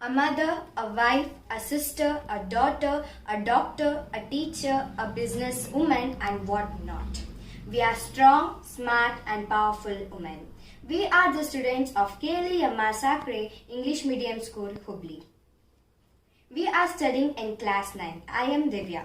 A mother, a wife, a sister, a daughter, a doctor, a teacher, a businesswoman, and what not. We are strong, smart, and powerful women. We are the students of KLE Sacre English Medium School, Hubli. We are studying in class 9. I am Divya.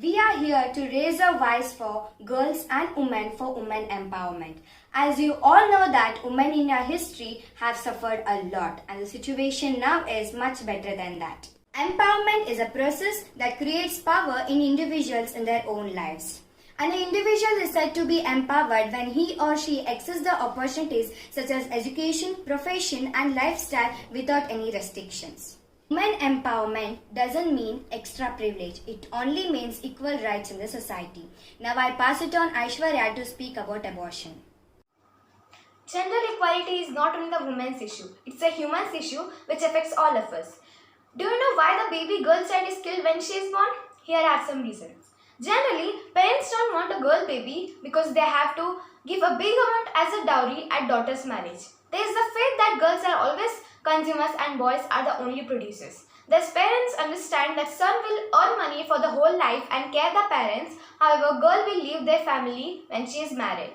We are here to raise a voice for girls and women for women empowerment. As you all know that women in our history have suffered a lot and the situation now is much better than that. Empowerment is a process that creates power in individuals in their own lives. An individual is said to be empowered when he or she accesses the opportunities such as education, profession and lifestyle without any restrictions. Women empowerment doesn't mean extra privilege. It only means equal rights in the society. Now I pass it on Aishwarya to speak about abortion. Gender equality is not only the women's issue. It's a human's issue which affects all of us. Do you know why the baby girl child is killed when she is born? Here are some reasons. Generally, parents don't want a girl baby because they have to give a big amount as a dowry at daughter's marriage. There is the faith that girls are always consumers and boys are the only producers. Thus, parents understand that son will earn money for the whole life and care the parents. However, girl will leave their family when she is married.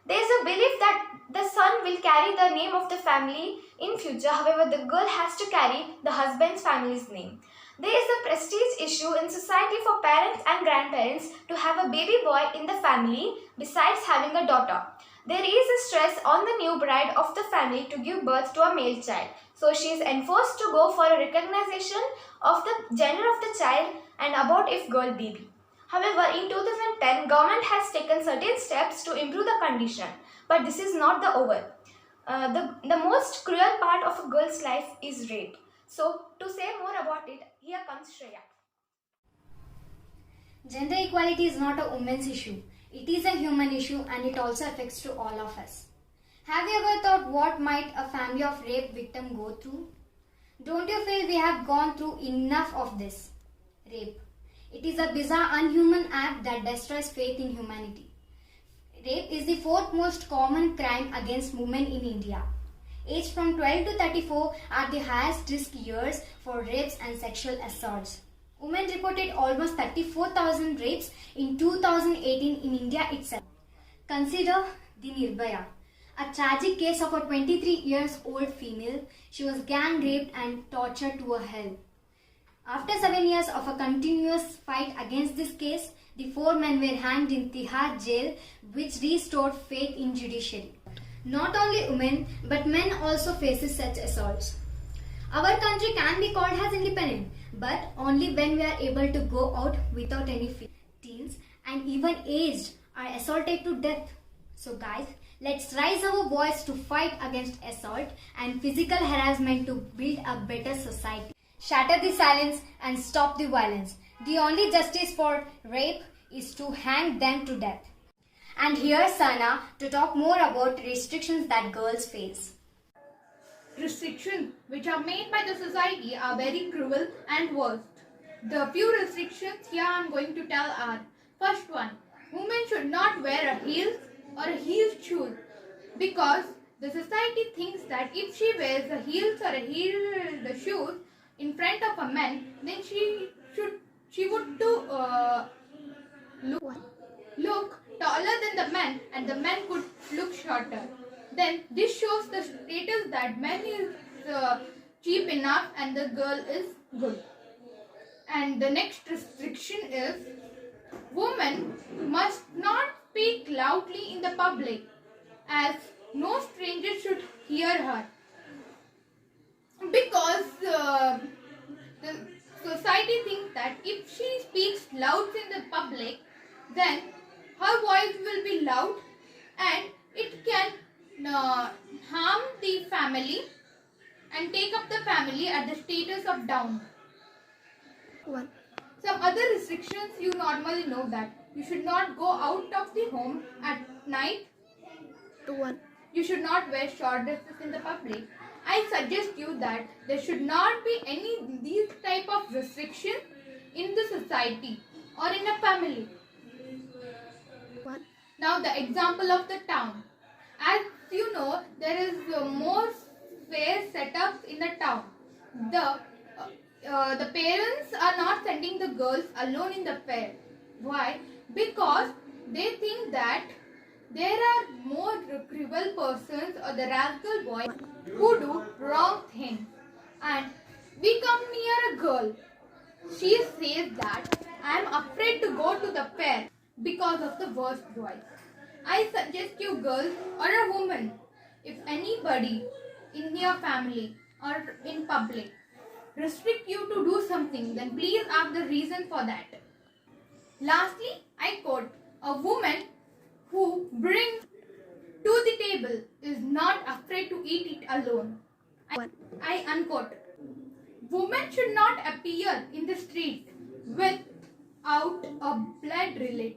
There is a belief that the son will carry the name of the family in future. However, the girl has to carry the husband's family's name. There is a prestige issue in society for parents and grandparents to have a baby boy in the family besides having a daughter. There is a stress on the new bride of the family to give birth to a male child. So she is enforced to go for a recognition of the gender of the child and abort if girl baby. However, in 2010, government has taken certain steps to improve the condition. But this is not the over. The most cruel part of a girl's life is rape. So, to say more about it, here comes Shreya. Gender equality is not a women's issue. It is a human issue and it also affects to all of us. Have you ever thought what might a family of rape victim go through? Don't you feel we have gone through enough of this? Rape. It is a bizarre, unhuman act that destroys faith in humanity. Rape is the fourth most common crime against women in India. Aged from 12 to 34 are the highest risk years for rapes and sexual assaults. Women reported almost 34,000 rapes in 2018 in India itself. Consider the Nirbhaya, a tragic case of a 23-year-old female. She was gang raped and tortured to a hell. After 7 years of a continuous fight against this case, the 4 men were hanged in Tihar jail, which restored faith in judiciary. Not only women, but men also faces such assaults. Our country can be called as independent, but only when we are able to go out without any fear. Teens and even aged are assaulted to death. So guys, let's raise our voice to fight against assault and physical harassment to build a better society. Shatter the silence and stop the violence. The only justice for rape is to hang them to death. And here's Sana to talk more about restrictions that girls face. Restrictions which are made by the society are very cruel and worst. The few restrictions here I am going to tell are: first one, women should not wear a heels or a heeled shoes because the society thinks that if she wears a heels or a heeled shoes in front of a man, then she would look taller than the man and the man could look shorter. Then this shows the status that man is cheap enough and the girl is good. And the next restriction is women must not speak loudly in the public as no stranger should hear her. Because the society thinks that if she speaks loud in the public, then her voice will be loud and it can harm the family and take up the family at the status of down. Some other restrictions you normally know that you should not go out of the home at night. You should not wear short dresses in the public. I suggest you that there should not be any these type of restrictions in the society or in a family. Now the example of the town. As you know, there is more fairs set up in the town. the parents are not sending the girls alone in the fair. Why? Because they think that there are more cruel persons or the rascal boys who do wrong things. And we come near a girl. She says that I am afraid to go to the fair because of the worst boys. I suggest you girls or a woman, if anybody in your family or in public restrict you to do something, then please ask the reason for that. Lastly, I quote, a woman who brings to the table is not afraid to eat it alone. I unquote. Women should not appear in the street without a blood relative.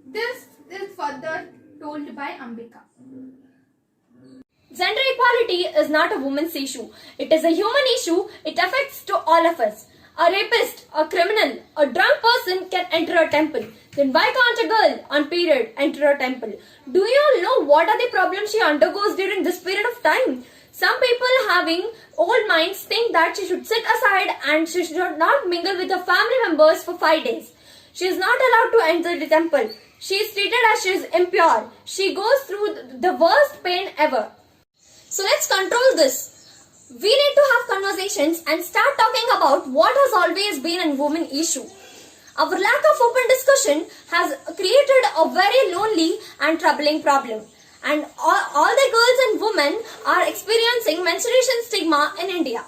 This is further told by Ambika. Gender equality is not a woman's issue. It is a human issue. It affects to all of us. A rapist, a criminal, a drunk person can enter a temple. Then why can't a girl on period enter a temple? Do you all know what are the problems she undergoes during this period of time? Some people having old minds think that she should sit aside and she should not mingle with her family members for 5 days. She is not allowed to enter the temple. She is treated as she is impure. She goes through the worst pain ever. So let's control this. We need to have conversations and start talking about what has always been a woman issue. Our lack of open discussion has created a very lonely and troubling problem. And all the girls and women are experiencing menstruation stigma in India.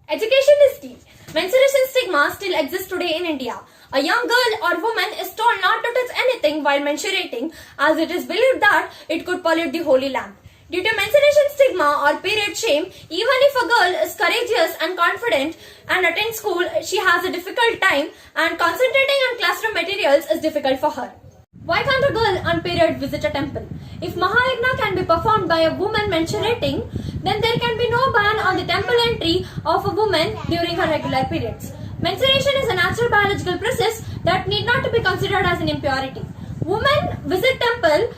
Education is key. Menstruation stigma still exists today in India. A young girl or woman is told not to touch anything while menstruating, as it is believed that it could pollute the holy land. Due to menstruation stigma or period shame, even if a girl is courageous and confident and attends school, she has a difficult time and concentrating on classroom materials is difficult for her. Why can't a girl on period visit a temple? If Mahayagna can be performed by a woman menstruating, then there can be no ban on the temple entry of a woman during her regular periods. Menstruation is a natural biological process that need not to be considered as an impurity. Women visit temple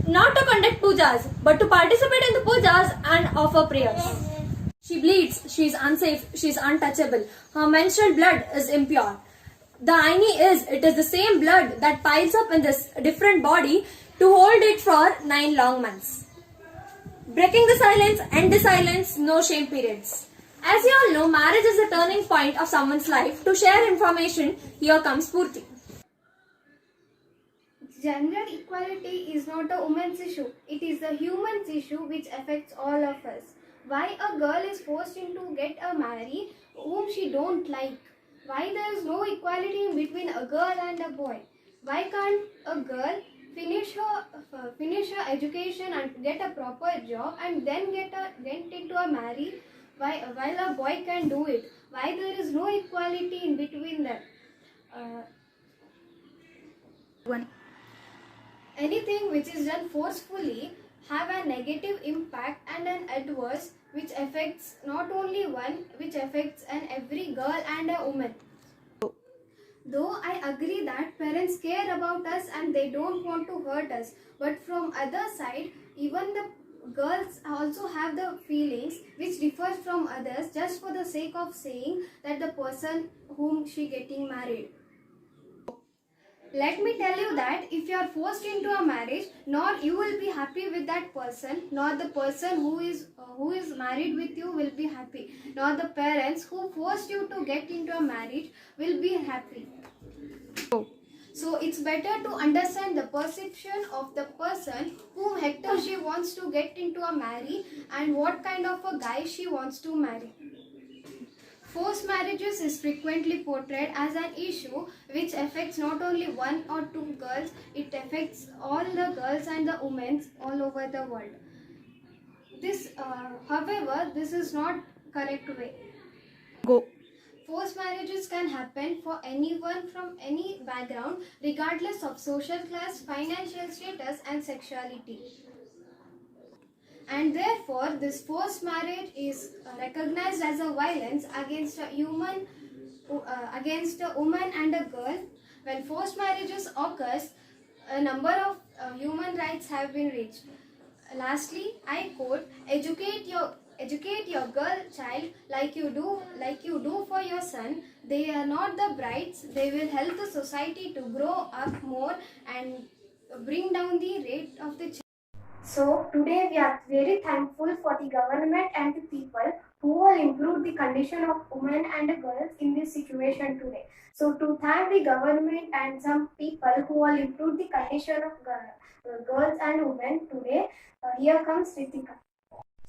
not to conduct pujas, but to participate in the pujas and offer prayers. She bleeds, she is unsafe, she is untouchable. Her menstrual blood is impure. The irony is, it is the same blood that piles up in this different body to hold it for 9 long months. Breaking the silence, end the silence, no shame periods. As you all know, marriage is the turning point of someone's life. To share information, here comes Purti. Gender equality is not a woman's issue. It is a human's issue which affects all of us. Why a girl is forced into get a marry whom she don't like? Why there is no equality in between a girl and a boy? Why can't a girl finish her education and get a proper job and then get into a marry while a boy can do it? Why there is no equality in between them? Anything which is done forcefully have a negative impact and an adverse which affects not only one, which affects every girl and a woman. Though I agree that parents care about us and they don't want to hurt us, but from other side, even the girls also have the feelings which differ from others just for the sake of saying that the person whom she getting married. Let me tell you that if you are forced into a marriage, nor you will be happy with that person, nor the person who is married with you will be happy, nor the parents who forced you to get into a marriage will be happy. So it's better to understand the perception of the person whom Hector she wants to get into a marry and what kind of a guy she wants to marry. Forced marriages is frequently portrayed as an issue which affects not only one or two girls, it affects all the girls and the women all over the world. However, this is not correct way. Forced marriages can happen for anyone from any background, regardless of social class, financial status, and sexuality. And therefore, this forced marriage is recognized as a violence against a woman and a girl. When forced marriages occurs, a number of human rights have been reached. Lastly, I quote, educate your educate your girl child like you do for your son. They are not the brides. They will help the society to grow up more and bring down the rate of the child. So today we are very thankful for the government and the people who will improve the condition of women and girls in this situation today. So to thank the government and some people who will improve the condition of girls and women today, here comes Ritika.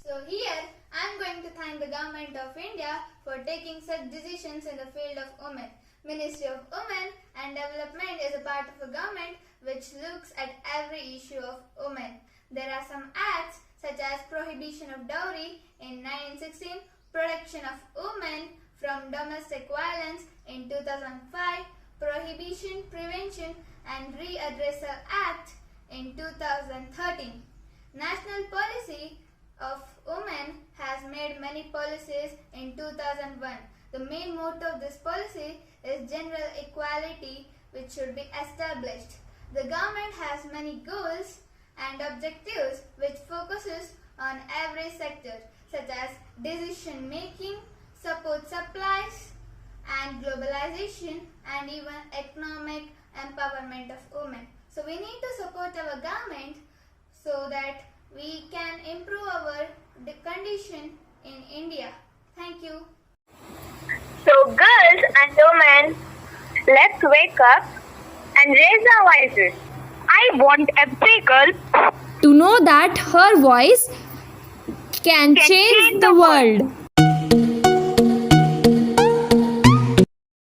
So here I am going to thank the Government of India for taking such decisions in the field of women. Ministry of Women and Development is a part of a government which looks at every issue of women. There are some acts such as Prohibition of Dowry in 1916, Protection of Women from Domestic Violence in 2005, Prohibition, Prevention and Readdressal Act in 2013. National Policy of Women has made many policies in 2001. The main motto of this policy is general equality, which should be established. The government has many goals and objectives which focuses on every sector such as decision making, support supplies and globalization and even economic empowerment of women. So we need to support our government so that we can improve our condition in India. Thank you. So, girls and women, let's wake up and raise our voices. I want every girl to know that her voice can change the world.